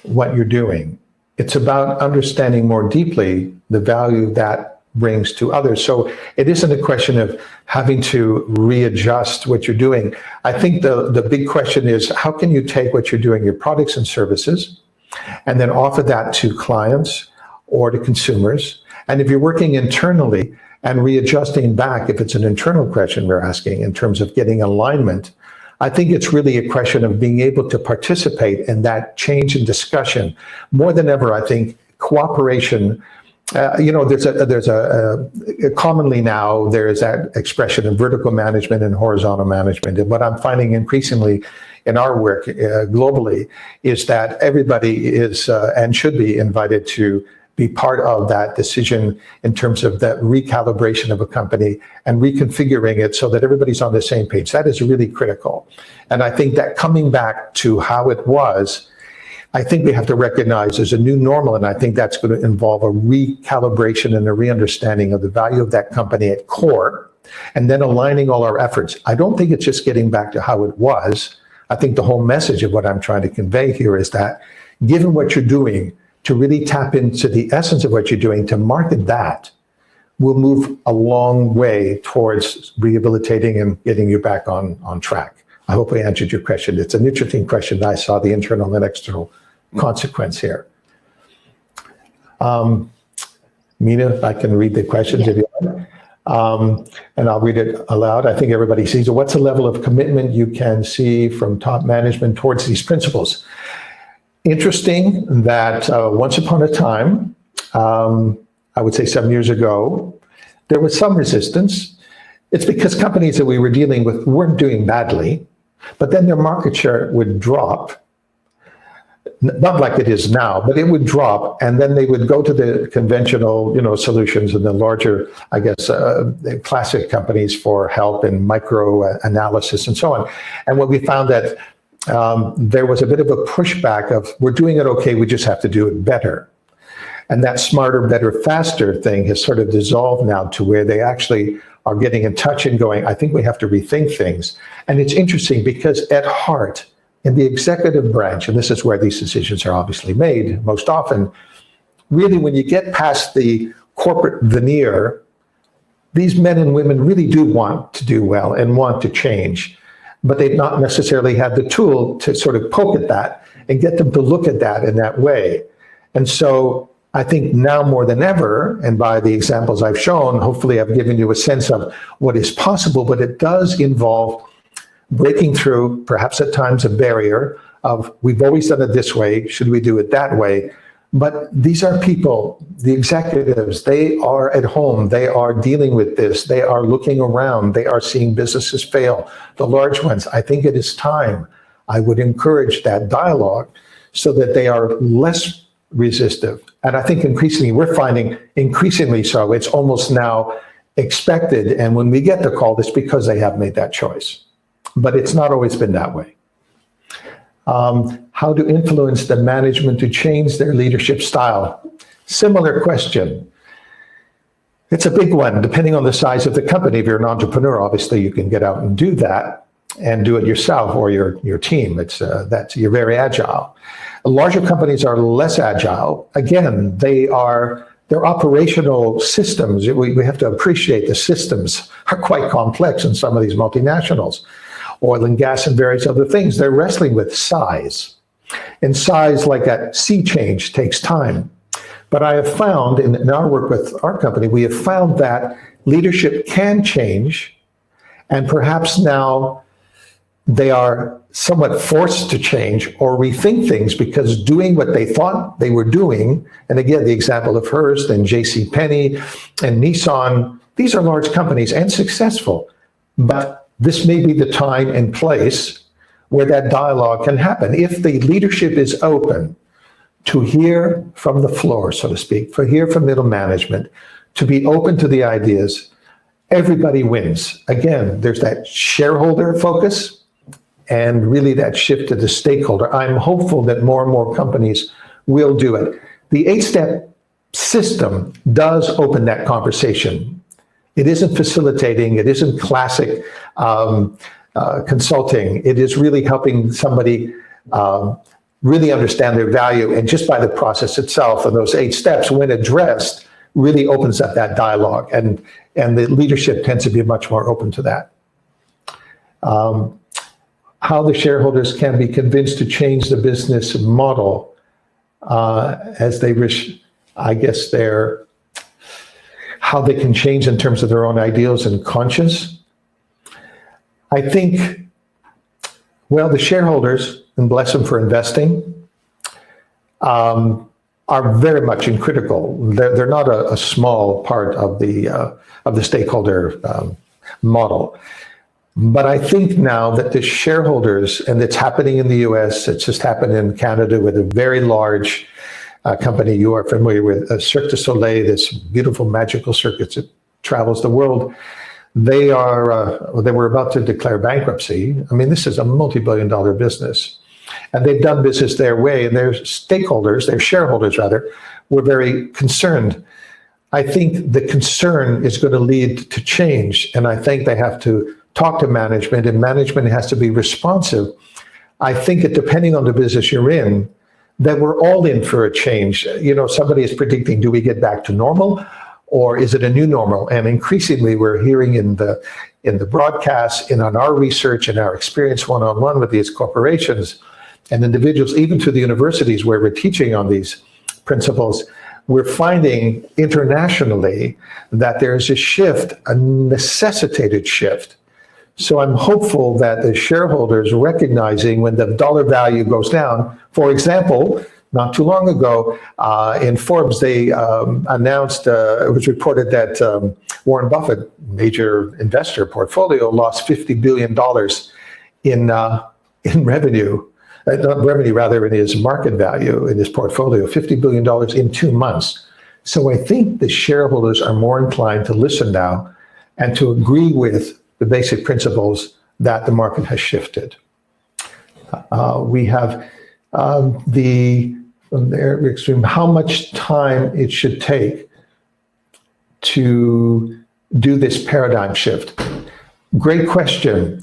what you're doing. It's about understanding more deeply the value that brings to others. So it isn't a question of having to readjust what you're doing. I think the big question is, how can you take what you're doing, your products and services, and then offer that to clients or to consumers? And if you're working internally and readjusting back, if it's an internal question we're asking in terms of getting alignment, I think it's really a question of being able to participate in that change and discussion. More than ever, I think cooperation, there's commonly now there is that expression of vertical management and horizontal management. And what I'm finding increasingly in our work globally is that everybody is and should be invited to be part of that decision in terms of that recalibration of a company and reconfiguring it so that everybody's on the same page. That is really critical. And I think that coming back to how it was, I think we have to recognize there's a new normal, and I think that's going to involve a recalibration and a re-understanding of the value of that company at core, and then aligning all our efforts. I don't think it's just getting back to how it was. I think the whole message of what I'm trying to convey here is that, given what you're doing, to really tap into the essence of what you're doing, to market that, will move a long way towards rehabilitating and getting you back on track. I hope I answered your question. It's an interesting question. I saw the internal and external consequence here. Mina, I can read the questions if you want. And I'll read it aloud. I think everybody sees it. What's the level of commitment you can see from top management towards these principles? Interesting that once upon a time, I would say 7 years ago, there was some resistance. It's because companies that we were dealing with weren't doing badly, but then their market share would drop. Not like it is now, but it would drop, and then they would go to the conventional, solutions and the larger, I guess, classic companies for help in micro analysis and so on. And what we found that there was a bit of a pushback of, we're doing it okay, we just have to do it better. And that smarter, better, faster thing has sort of dissolved now to where they actually are getting in touch and going, I think we have to rethink things. And it's interesting because at heart, in the executive branch, and this is where these decisions are obviously made most often, really when you get past the corporate veneer, these men and women really do want to do well and want to change, but they've not necessarily had the tool to sort of poke at that and get them to look at that in that way. And so I think now more than ever, and by the examples I've shown, hopefully I've given you a sense of what is possible, but it does involve breaking through, perhaps at times, a barrier of, we've always done it this way, should we do it that way? But these are people, the executives, they are at home, they are dealing with this, they are looking around, they are seeing businesses fail, the large ones. I think it is time. I would encourage that dialogue so that they are less resistive. And I think increasingly, we're finding increasingly so, it's almost now expected. And when we get the call, it's because they have made that choice. But it's not always been that way. How to influence the management to change their leadership style? Similar question. It's a big one, depending on the size of the company. If you're an entrepreneur, obviously you can get out and do that and do it yourself or your team. You're very agile. Larger companies are less agile. Again, their operational systems, we have to appreciate the systems are quite complex in some of these multinationals. Oil and gas and various other things. They're wrestling with size. And size, like that sea change, takes time. But I have found, in our work with our company, we have found that leadership can change, and perhaps now they are somewhat forced to change or rethink things, because doing what they thought they were doing, and again, the example of Hearst and JCPenney and Nissan, these are large companies and successful, but this may be the time and place where that dialogue can happen. If the leadership is open to hear from the floor, so to speak, for hear from middle management, to be open to the ideas, everybody wins. Again, there's that shareholder focus and really that shift to the stakeholder. I'm hopeful that more and more companies will do it. The 8-step system does open that conversation. It isn't facilitating, it isn't classic consulting. It is really helping somebody really understand their value, and just by the process itself and those 8 steps, when addressed, really opens up that dialogue, and the leadership tends to be much more open to that. How the shareholders can be convinced to change the business model as they wish, I guess how they can change in terms of their own ideals and conscience. I think, well, the shareholders, and bless them for investing, are very much in critical. They're not a small part of the stakeholder model. But I think now that the shareholders, and it's happening in the US, it's just happened in Canada with a very large company you are familiar with, Cirque du Soleil, this beautiful magical circus that travels the world. They were about to declare bankruptcy. I mean, this is a multi-billion-dollar business. And they've done business their way, and their stakeholders, their shareholders rather, were very concerned. I think the concern is going to lead to change, and I think they have to talk to management, and management has to be responsive. I think that depending on the business you're in, that we're all in for a change. You know, somebody is predicting, do we get back to normal, or is it a new normal? And increasingly, we're hearing in the broadcasts, and on our research and our experience one-on-one with these corporations and individuals, even to the universities where we're teaching on these principles, we're finding internationally that there's a shift, a necessitated shift. So I'm hopeful that the shareholders recognizing when the dollar value goes down, for example, not too long ago in Forbes, they announced, it was reported that Warren Buffett, major investor portfolio, lost $50 billion in revenue, not revenue, rather in his market value, in his portfolio, $50 billion in 2 months. So I think the shareholders are more inclined to listen now and to agree with the basic principles that the market has shifted. We have from the extreme, how much time it should take to do this paradigm shift. Great question.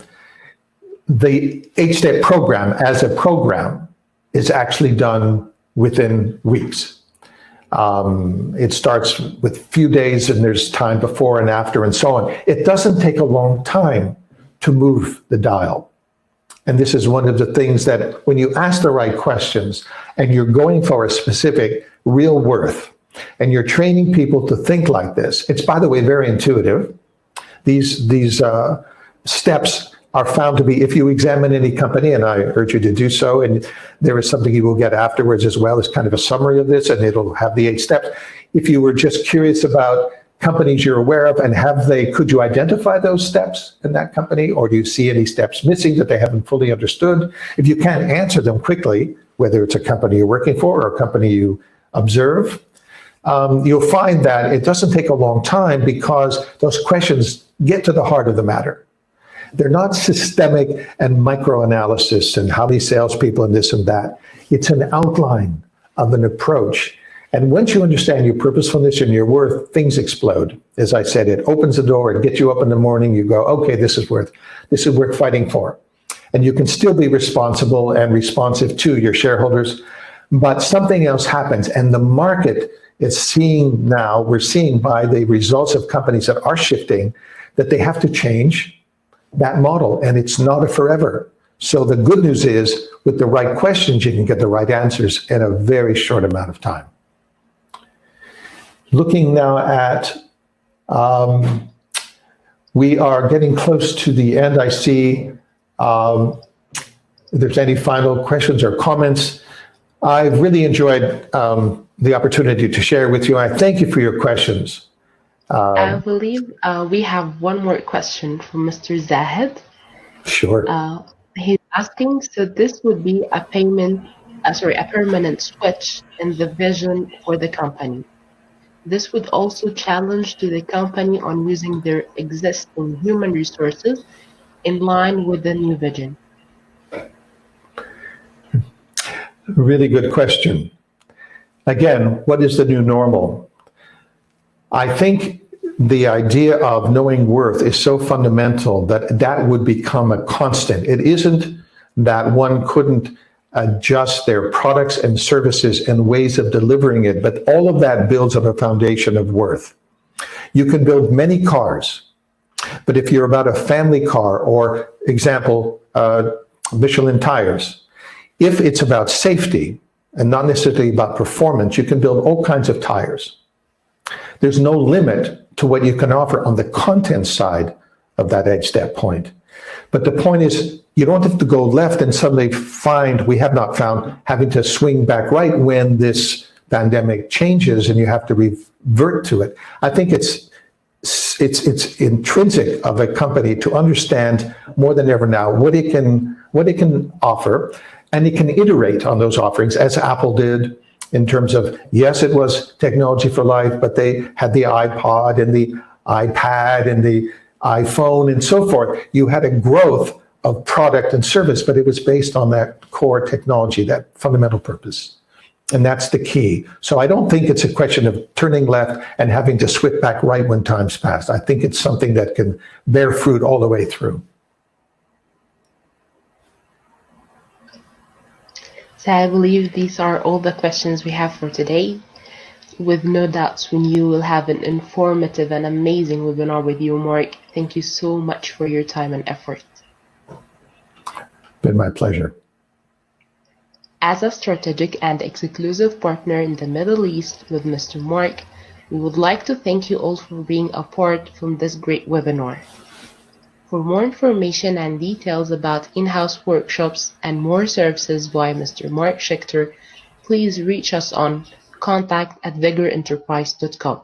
The 8-step program as a program is actually done within weeks. It starts with a few days, and there's time before and after and so on. It doesn't take a long time to move the dial. And this is one of the things that when you ask the right questions and you're going for a specific real worth and you're training people to think like this, it's, by the way, very intuitive. These steps are found to be, if you examine any company, and I urge you to do so, and there is something you will get afterwards as well as kind of a summary of this, and it'll have the 8 steps. If you were just curious about companies you're aware of, and could you identify those steps in that company, or do you see any steps missing that they haven't fully understood? If you can't answer them quickly, whether it's a company you're working for or a company you observe, you'll find that it doesn't take a long time because those questions get to the heart of the matter. They're not systemic and micro-analysis and how many salespeople and this and that. It's an outline of an approach. And once you understand your purposefulness and your worth, things explode. As I said, it opens the door, it gets you up in the morning, you go, okay, this is worth fighting for. And you can still be responsible and responsive to your shareholders, but something else happens. And the market is seeing now, we're seeing by the results of companies that are shifting, that they have to change that model, and it's not a forever. So the good news is, with the right questions, you can get the right answers in a very short amount of time. Looking now at, we are getting close to the end. I see if there's any final questions or comments. I've really enjoyed the opportunity to share with you. I thank you for your questions. I believe we have one more question from Mr. Zahid. Sure. He's asking, so this would be a permanent switch in the vision for the company. This would also challenge to the company on using their existing human resources in line with the new vision. Really good question. Again, what is the new normal? I think the idea of knowing worth is so fundamental that that would become a constant. It isn't that one couldn't adjust their products and services and ways of delivering it, but all of that builds on a foundation of worth. You can build many cars, but if you're about a family car, or example, Michelin tires, if it's about safety and not necessarily about performance, you can build all kinds of tires. There's no limit to what you can offer on the content side of that edge step point. But the point is, you don't have to go left and suddenly we have not found having to swing back right when this pandemic changes and you have to revert to it. I think it's intrinsic of a company to understand more than ever now what it can offer, and it can iterate on those offerings, as Apple did, in terms of, yes, it was technology for life, but they had the iPod and the iPad and the iPhone and so forth. You had a growth of product and service, but it was based on that core technology, that fundamental purpose. And that's the key. So I don't think it's a question of turning left and having to switch back right when time's passed. I think it's something that can bear fruit all the way through. So I believe these are all the questions we have for today. With no doubts, we knew we'll have an informative and amazing webinar with you, Mark. Thank you so much for your time and effort. Been my pleasure. As a strategic and exclusive partner in the Middle East with Mr. Mark, we would like to thank you all for being a part from this great webinar. For more information and details about in-house workshops and more services by Mr. Mark Shekter, please reach us on contact@vigorenterprise.com.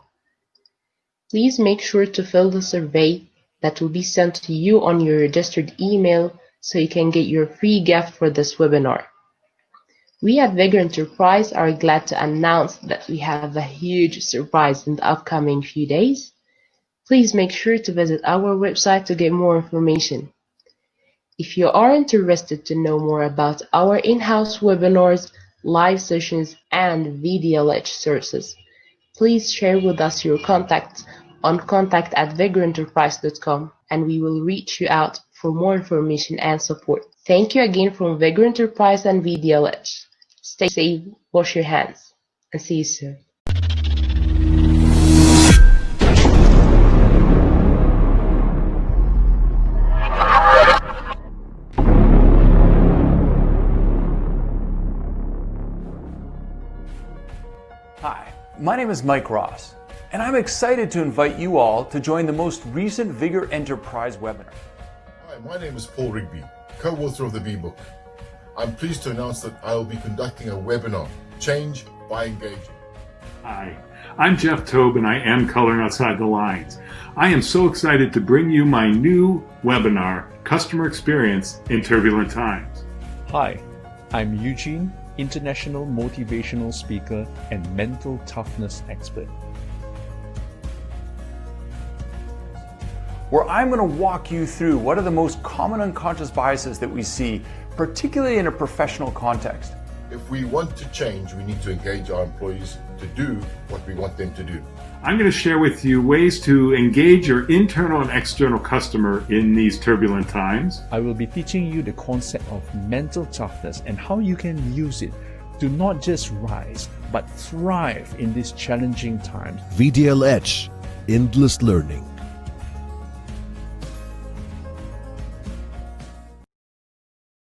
Please make sure to fill the survey that will be sent to you on your registered email so you can get your free gift for this webinar. We at Vigor Enterprise are glad to announce that we have a huge surprise in the upcoming few days. Please make sure to visit our website to get more information. If you are interested to know more about our in-house webinars, live sessions, and VDLH services, please share with us your contacts on contact@vigorenterprise.com, and we will reach you out for more information and support. Thank you again from Vigor Enterprise and VDLH. Stay safe, wash your hands, and see you soon. Hi, my name is Mike Ross, and I'm excited to invite you all to join the most recent Vigor Enterprise webinar. Hi, my name is Paul Rigby, co-author of the B-Book. I'm pleased to announce that I will be conducting a webinar, Change by Engaging. Hi, I'm Jeff Tobe, and I am Coloring Outside the Lines. I am so excited to bring you my new webinar, Customer Experience in Turbulent Times. Hi, I'm Eugene, international motivational speaker and mental toughness expert. Where I'm going to walk you through what are the most common unconscious biases that we see, particularly in a professional context. If we want to change, we need to engage our employees to do what we want them to do. I'm going to share with you ways to engage your internal and external customer in these turbulent times. I will be teaching you the concept of mental toughness and how you can use it to not just rise, but thrive in these challenging times. VDLH, Endless Learning.